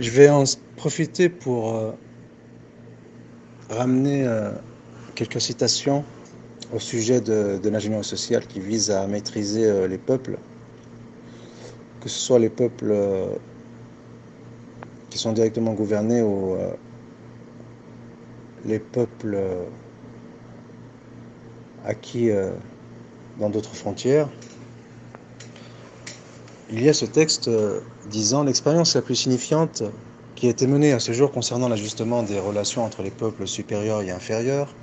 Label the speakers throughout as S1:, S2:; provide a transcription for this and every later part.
S1: Je vais en profiter pour ramener quelques citations au sujet de l'ingénierie sociale qui vise à maîtriser les peuples, que ce soit les peuples qui sont directement gouvernés ou les peuples acquis dans d'autres frontières. Il y a ce texte disant l'expérience la plus signifiante qui a été menée à ce jour concernant l'ajustement des relations entre les peuples supérieurs et inférieurs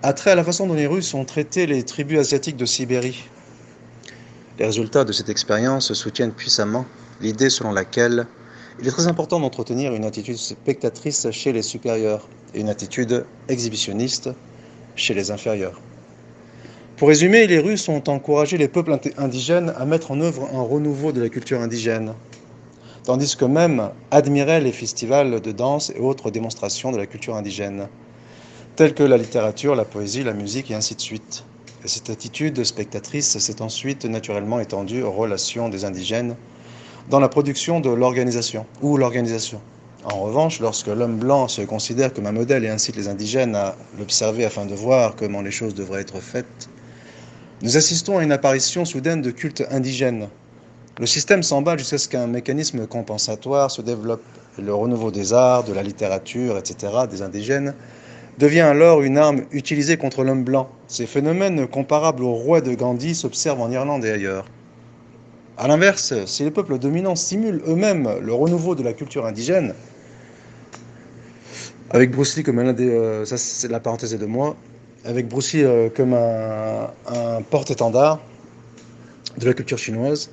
S1: a trait à la façon dont les Russes ont traité les tribus asiatiques de Sibérie. Les résultats de cette expérience soutiennent puissamment l'idée selon laquelle il est très important d'entretenir une attitude spectatrice chez les supérieurs et une attitude exhibitionniste chez les inférieurs. Pour résumer, les Russes ont encouragé les peuples indigènes à mettre en œuvre un renouveau de la culture indigène, tandis qu'eux-mêmes admiraient les festivals de danse et autres démonstrations de la culture indigène, telles que la littérature, la poésie, la musique et ainsi de suite. Et cette attitude spectatrice s'est ensuite naturellement étendue aux relations des indigènes dans la production de l'organisation ou l'organisation. En revanche, lorsque l'homme blanc se considère comme un modèle et incite les indigènes à l'observer afin de voir comment les choses devraient être faites, nous assistons à une apparition soudaine de culte indigène. Le système s'emballe jusqu'à ce qu'un mécanisme compensatoire se développe. Le renouveau des arts, de la littérature, etc., des indigènes, devient alors une arme utilisée contre l'homme blanc. Ces phénomènes comparables au roi de Gandhi s'observent en Irlande et ailleurs. A l'inverse, si les peuples dominants stimulent eux-mêmes le renouveau de la culture indigène, avec Bruce Lee comme ça c'est la parenthèse de moi, avec Bruce Lee comme un porte-étendard de la culture chinoise,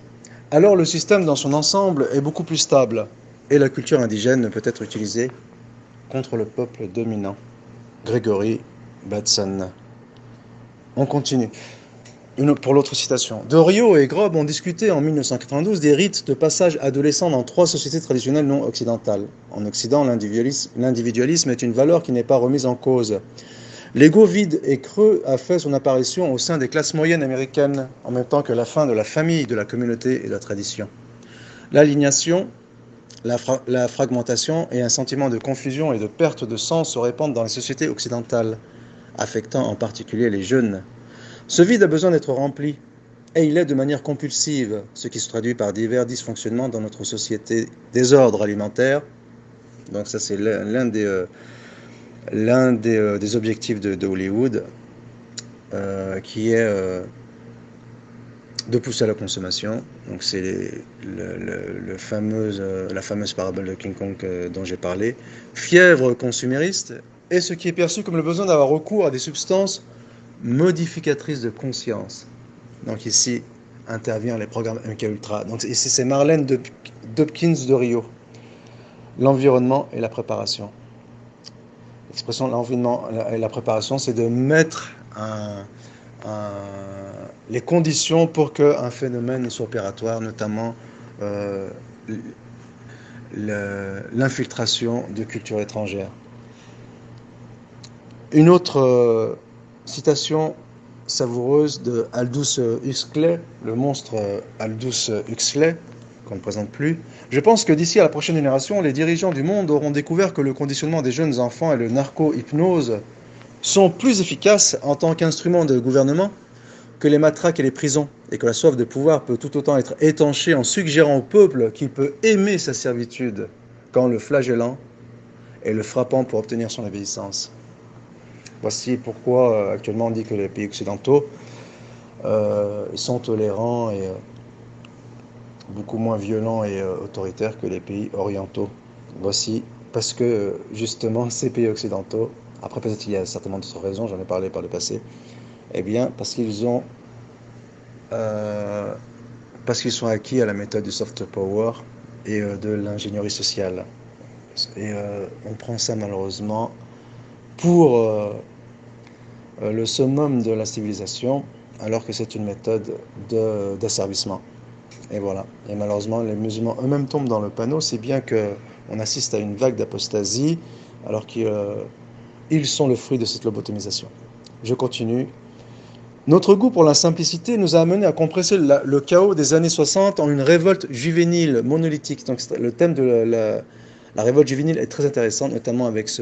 S1: alors le système dans son ensemble est beaucoup plus stable et la culture indigène ne peut être utilisée contre le peuple dominant. Gregory Bateson. On continue. Pour l'autre citation. Doriot et Grob ont discuté en 1992 des rites de passage adolescent dans 3 sociétés traditionnelles non occidentales. En Occident, l'individualisme est une valeur qui n'est pas remise en cause. L'ego vide et creux a fait son apparition au sein des classes moyennes américaines, en même temps que la fin de la famille, de la communauté et de la tradition. L'alignation, la fragmentation et un sentiment de confusion et de perte de sens se répandent dans les sociétés occidentales, affectant en particulier les jeunes. Ce vide a besoin d'être rempli, et il est de manière compulsive, ce qui se traduit par divers dysfonctionnements dans notre société. Désordre alimentaire, donc ça c'est l'un des objectifs de Hollywood, qui est de pousser à la consommation. Donc c'est la fameuse parabole de King Kong dont j'ai parlé. Fièvre consumériste est ce qui est perçu comme le besoin d'avoir recours à des substances modificatrices de conscience. Donc ici intervient les programmes MK Ultra. Donc ici c'est Marlène Dopkins de Rio. L'environnement et la préparation. L'expression l'environnement et la préparation, c'est de mettre les conditions pour qu'un phénomène soit opératoire, notamment l'infiltration de cultures étrangères. Une autre citation savoureuse de Aldous Huxley, le monstre Aldous Huxley, qu'on ne présente plus. Je pense que d'ici à la prochaine génération, les dirigeants du monde auront découvert que le conditionnement des jeunes enfants et le narco-hypnose sont plus efficaces en tant qu'instrument de gouvernement que les matraques et les prisons, et que la soif de pouvoir peut tout autant être étanchée en suggérant au peuple qu'il peut aimer sa servitude qu'en le flagellant et le frappant pour obtenir son obéissance. Voici pourquoi actuellement on dit que les pays occidentaux sont tolérants et beaucoup moins violents et autoritaires que les pays orientaux. Voici parce que justement ces pays occidentaux, après peut-être qu'il y a certainement d'autres raisons, j'en ai parlé par le passé, eh bien parce qu'ils sont acquis à la méthode du soft power et de l'ingénierie sociale. Et on prend ça malheureusement pour le summum de la civilisation, alors que c'est une méthode d'asservissement. Et voilà. Et malheureusement, les musulmans eux-mêmes tombent dans le panneau, si bien qu'on assiste à une vague d'apostasie, alors qu'ils sont le fruit de cette lobotomisation. Je continue. Notre goût pour la simplicité nous a amené à compresser le chaos des années 60 en une révolte juvénile, monolithique. Donc le thème de La révolte juvénile est très intéressante, notamment avec ce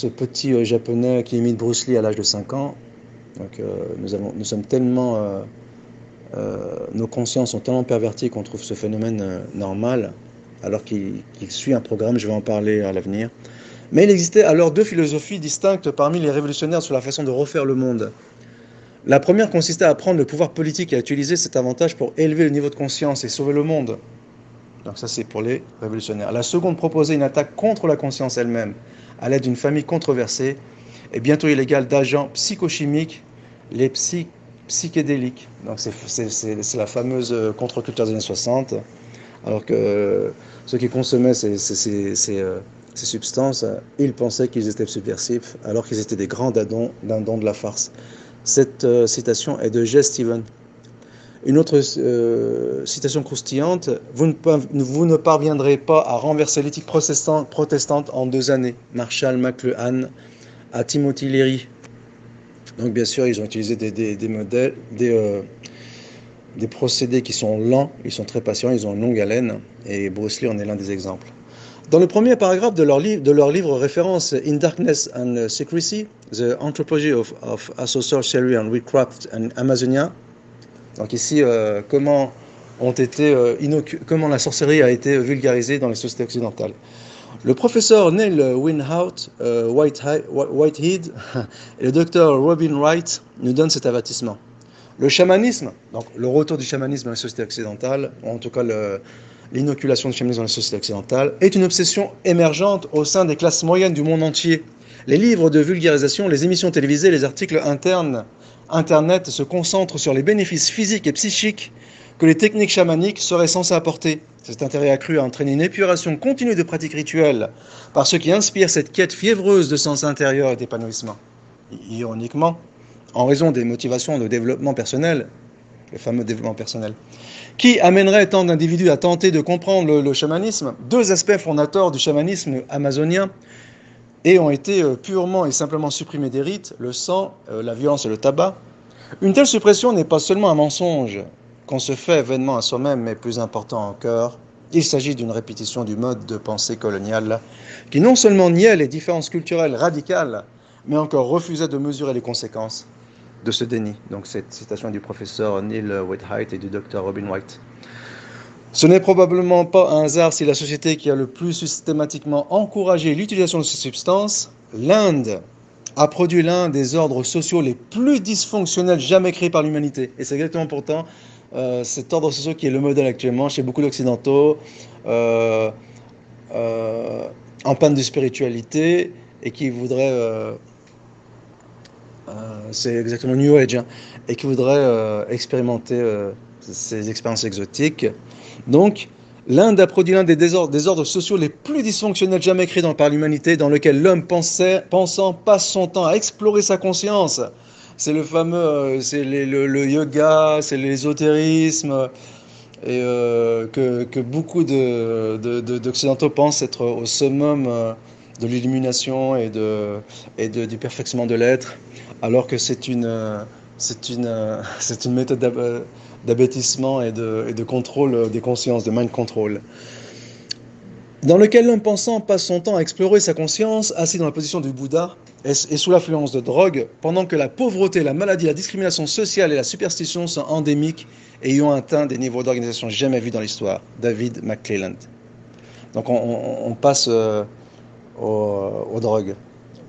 S1: petit japonais qui imite Bruce Lee à l'âge de 5 ans. Donc nous sommes tellement, nos consciences sont tellement perverties qu'on trouve ce phénomène normal, alors qu'il suit un programme, je vais en parler à l'avenir. Mais il existait alors deux philosophies distinctes parmi les révolutionnaires sur la façon de refaire le monde. La première consistait à prendre le pouvoir politique et à utiliser cet avantage pour élever le niveau de conscience et sauver le monde. Donc ça, c'est pour les révolutionnaires. La seconde proposait une attaque contre la conscience elle-même, à l'aide d'une famille controversée et bientôt illégale d'agents psychochimiques, les psychédéliques. Donc c'est la fameuse contre-culture des années 60, alors que ceux qui consommaient ces substances, ils pensaient qu'ils étaient subversifs, alors qu'ils étaient des grands dindons de la farce. Cette citation est de J. Stevens. Une autre citation croustillante, vous ne parviendrez pas à renverser l'éthique protestante en 2 années. Marshall McLuhan à Timothy Leary. Donc bien sûr, ils ont utilisé des modèles, des procédés qui sont lents, ils sont très patients, ils ont une longue haleine, et Bruce Lee en est l'un des exemples. Dans le premier paragraphe de leur livre référence In Darkness and Secrecy, The Anthropology of Asocial Theory and Witchcraft and Amazonia, donc ici, comment la sorcellerie a été vulgarisée dans les sociétés occidentales. Le professeur Neil Winhout Whitehead et le docteur Robin Wright nous donnent cet avertissement. Le chamanisme, donc le retour du chamanisme dans les sociétés occidentales, ou en tout cas l'inoculation du chamanisme dans les sociétés occidentales, est une obsession émergente au sein des classes moyennes du monde entier. Les livres de vulgarisation, les émissions télévisées, les articles Internet se concentrent sur les bénéfices physiques et psychiques que les techniques chamaniques seraient censées apporter. Cet intérêt accru a entraîné une épuration continue de pratiques rituelles par ce qui inspire cette quête fiévreuse de sens intérieur et d'épanouissement. Ironiquement, en raison des motivations de développement personnel, le fameux développement personnel, qui amènerait tant d'individus à tenter de comprendre le chamanisme, 2 aspects fondateurs du chamanisme amazonien et ont été purement et simplement supprimés des rites, le sang, la violence et le tabac. Une telle suppression n'est pas seulement un mensonge qu'on se fait vainement à soi-même, mais plus important encore, il s'agit d'une répétition du mode de pensée colonial qui non seulement niait les différences culturelles radicales, mais encore refusait de mesurer les conséquences de ce déni. Donc cette citation est du professeur Neil Whitehead et du docteur Robin Wright. Ce n'est probablement pas un hasard si la société qui a le plus systématiquement encouragé l'utilisation de ces substances, l'Inde, a produit l'un des ordres sociaux les plus dysfonctionnels jamais créés par l'humanité. Et c'est exactement pourtant cet ordre social qui est le modèle actuellement chez beaucoup d'occidentaux, en panne de spiritualité, et qui voudrait, c'est exactement New Age, hein, et qui voudrait expérimenter ces expériences exotiques. Donc, l'Inde a produit l'un des ordres sociaux les plus dysfonctionnels jamais créés par l'humanité, dans lequel l'homme pensant passe son temps à explorer sa conscience. C'est le fameux, c'est le yoga, c'est l'ésotérisme, et que beaucoup d'occidentaux pensent être au summum de l'illumination et du perfectionnement de l'être, alors que c'est une méthode d'abêtissement et de contrôle des consciences, de mind control, dans lequel l'homme pensant passe son temps à explorer sa conscience, assis dans la position du Bouddha et sous l'influence de drogue, pendant que la pauvreté, la maladie, la discrimination sociale et la superstition sont endémiques et ayant atteint des niveaux d'organisation jamais vus dans l'histoire. David McClelland. Donc on passe aux drogues.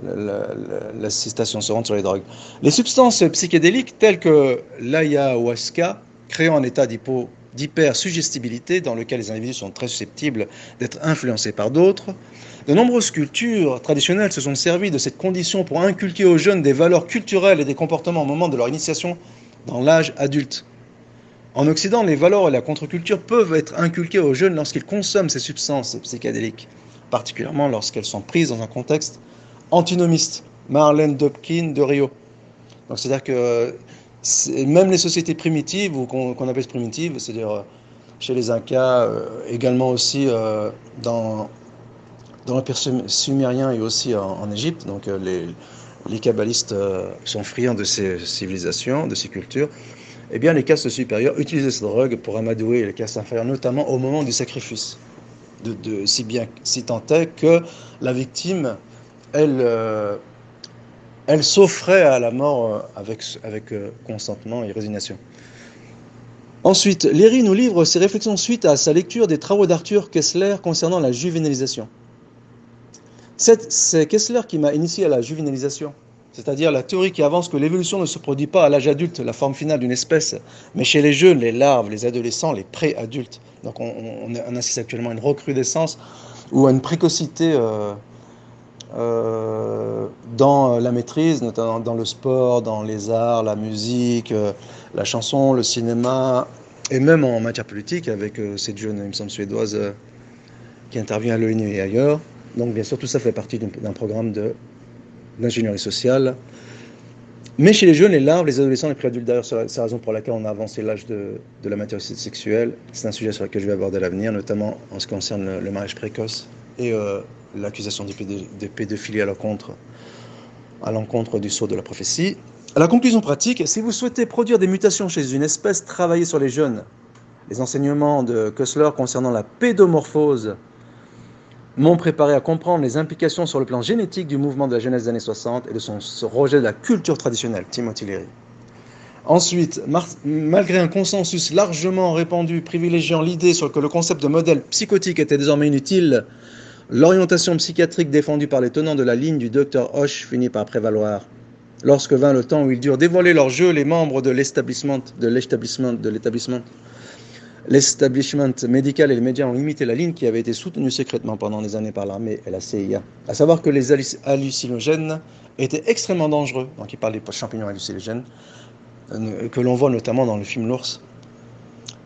S1: La citation se rend sur les drogues. Les substances psychédéliques telles que l'ayahuasca, créant un état d'hypersuggestibilité dans lequel les individus sont très susceptibles d'être influencés par d'autres, de nombreuses cultures traditionnelles se sont servies de cette condition pour inculquer aux jeunes des valeurs culturelles et des comportements au moment de leur initiation dans l'âge adulte. En Occident, les valeurs et la contre-culture peuvent être inculquées aux jeunes lorsqu'ils consomment ces substances psychédéliques, particulièrement lorsqu'elles sont prises dans un contexte antinomiste. Marlène Dopkin de Rio. Donc c'est-à-dire que même les sociétés primitives, ou qu'on appelle primitives, c'est-à-dire chez les Incas, également aussi dans l'Empire sumérien et aussi en Égypte, donc les kabbalistes sont friands de ces civilisations, de ces cultures, eh bien les castes supérieures utilisaient cette drogue pour amadouer les castes inférieures, notamment au moment du sacrifice. si tant est que la victime, elle, elle s'offrait à la mort avec consentement et résignation. Ensuite, Léry nous livre ses réflexions suite à sa lecture des travaux d'Arthur Koestler concernant la juvénalisation. C'est Koestler qui m'a initié à la juvénalisation, c'est-à-dire la théorie qui avance que l'évolution ne se produit pas à l'âge adulte, la forme finale d'une espèce, mais chez les jeunes, les larves, les adolescents, les pré-adultes. Donc on assiste actuellement à une recrudescence ou à une précocité dans la maîtrise, notamment dans le sport, dans les arts, la musique, la chanson, le cinéma, et même en matière politique, avec cette jeune, il me semble, suédoise qui intervient à l'ONU et ailleurs. Donc bien sûr, tout ça fait partie d'un programme d'ingénierie sociale. Mais chez les jeunes, les larves, les adolescents, les préadultes, d'ailleurs, c'est la raison pour laquelle on a avancé l'âge de la maturité sexuelle. C'est un sujet sur lequel je vais aborder à l'avenir, notamment en ce qui concerne le mariage précoce et l'accusation de pédophilie à l'encontre du sceau de la prophétie. À la conclusion pratique, si vous souhaitez produire des mutations chez une espèce, travaillez sur les jeunes. Les enseignements de Koestler concernant la pédomorphose m'ont préparé à comprendre les implications sur le plan génétique du mouvement de la jeunesse des années 60 et de son rejet de la culture traditionnelle, Timothy Leary. Ensuite, malgré un consensus largement répandu privilégiant l'idée sur que le concept de modèle psychotique était désormais inutile, l'orientation psychiatrique défendue par les tenants de la ligne du Dr Hoche finit par prévaloir. Lorsque vint le temps où ils durent dévoiler leur jeu, les membres de l'établissement médical et les médias ont imité la ligne qui avait été soutenue secrètement pendant des années par l'armée et la CIA. À savoir que les hallucinogènes étaient extrêmement dangereux. Donc il parle des champignons hallucinogènes, que l'on voit notamment dans le film L'Ours.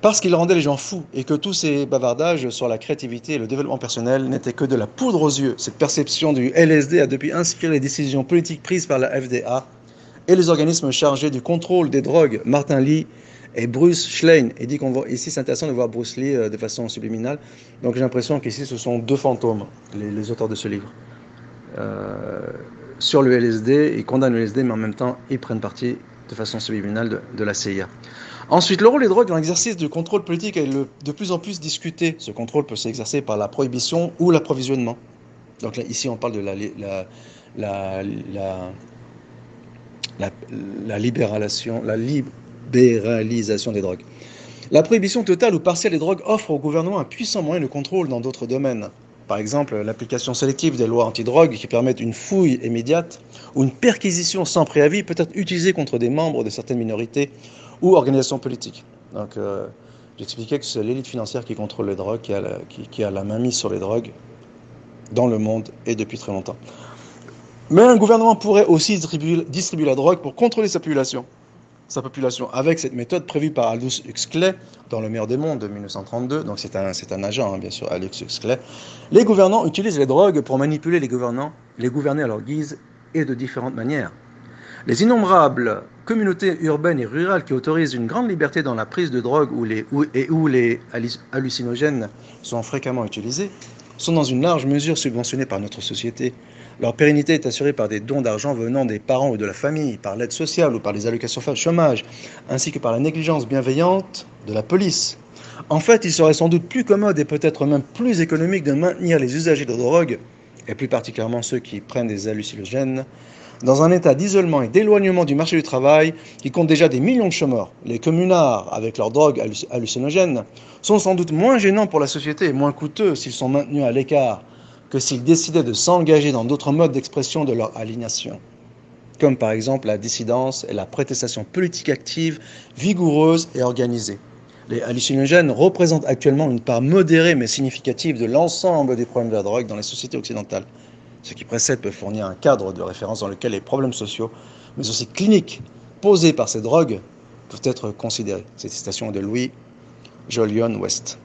S1: Parce qu'ils rendaient les gens fous et que tous ces bavardages sur la créativité et le développement personnel n'étaient que de la poudre aux yeux. Cette perception du LSD a depuis inspiré les décisions politiques prises par la FDA et les organismes chargés du contrôle des drogues, Martin Lee et Bruce Schlein. Et dit qu'on voit ici, c'est intéressant de voir Bruce Lee de façon subliminale. Donc j'ai l'impression qu'ici ce sont deux fantômes, les auteurs de ce livre. Sur le LSD, ils condamnent le LSD, mais en même temps, ils prennent parti de façon subliminale de la CIA. Ensuite, le rôle des drogues dans l'exercice du contrôle politique est de plus en plus discuté. Ce contrôle peut s'exercer par la prohibition ou l'approvisionnement. Donc là, ici, on parle de la libéralisation des drogues. La prohibition totale ou partielle des drogues offre au gouvernement un puissant moyen de contrôle dans d'autres domaines. Par exemple, l'application sélective des lois antidrogues qui permettent une fouille immédiate ou une perquisition sans préavis peut être utilisée contre des membres de certaines minorités ou organisations politiques. Donc, j'expliquais que c'est l'élite financière qui contrôle les drogues, qui a la main mise sur les drogues dans le monde et depuis très longtemps. Mais un gouvernement pourrait aussi distribuer la drogue pour contrôler sa population avec cette méthode prévue par Aldous Huxley dans Le meilleur des mondes de 1932. Donc c'est un agent, bien sûr, Aldous Huxley. Les gouvernants utilisent les drogues pour manipuler les gouverner à leur guise et de différentes manières. Les innombrables communautés urbaines et rurales qui autorisent une grande liberté dans la prise de drogue où les hallucinogènes sont fréquemment utilisés sont dans une large mesure subventionnés par notre société. Leur pérennité est assurée par des dons d'argent venant des parents ou de la famille, par l'aide sociale ou par les allocations chômage, ainsi que par la négligence bienveillante de la police. En fait, il serait sans doute plus commode et peut-être même plus économique de maintenir les usagers de drogue, et plus particulièrement ceux qui prennent des hallucinogènes, dans un état d'isolement et d'éloignement du marché du travail qui compte déjà des millions de chômeurs. Les communards, avec leurs drogues hallucinogènes, sont sans doute moins gênants pour la société et moins coûteux s'ils sont maintenus à l'écart que s'ils décidaient de s'engager dans d'autres modes d'expression de leur aliénation, comme par exemple la dissidence et la protestation politique active, vigoureuse et organisée. Les hallucinogènes représentent actuellement une part modérée mais significative de l'ensemble des problèmes de la drogue dans les sociétés occidentales. Ce qui précède peut fournir un cadre de référence dans lequel les problèmes sociaux, mais aussi cliniques, posés par ces drogues peuvent être considérés. C'est une citation de Louis Jolion West.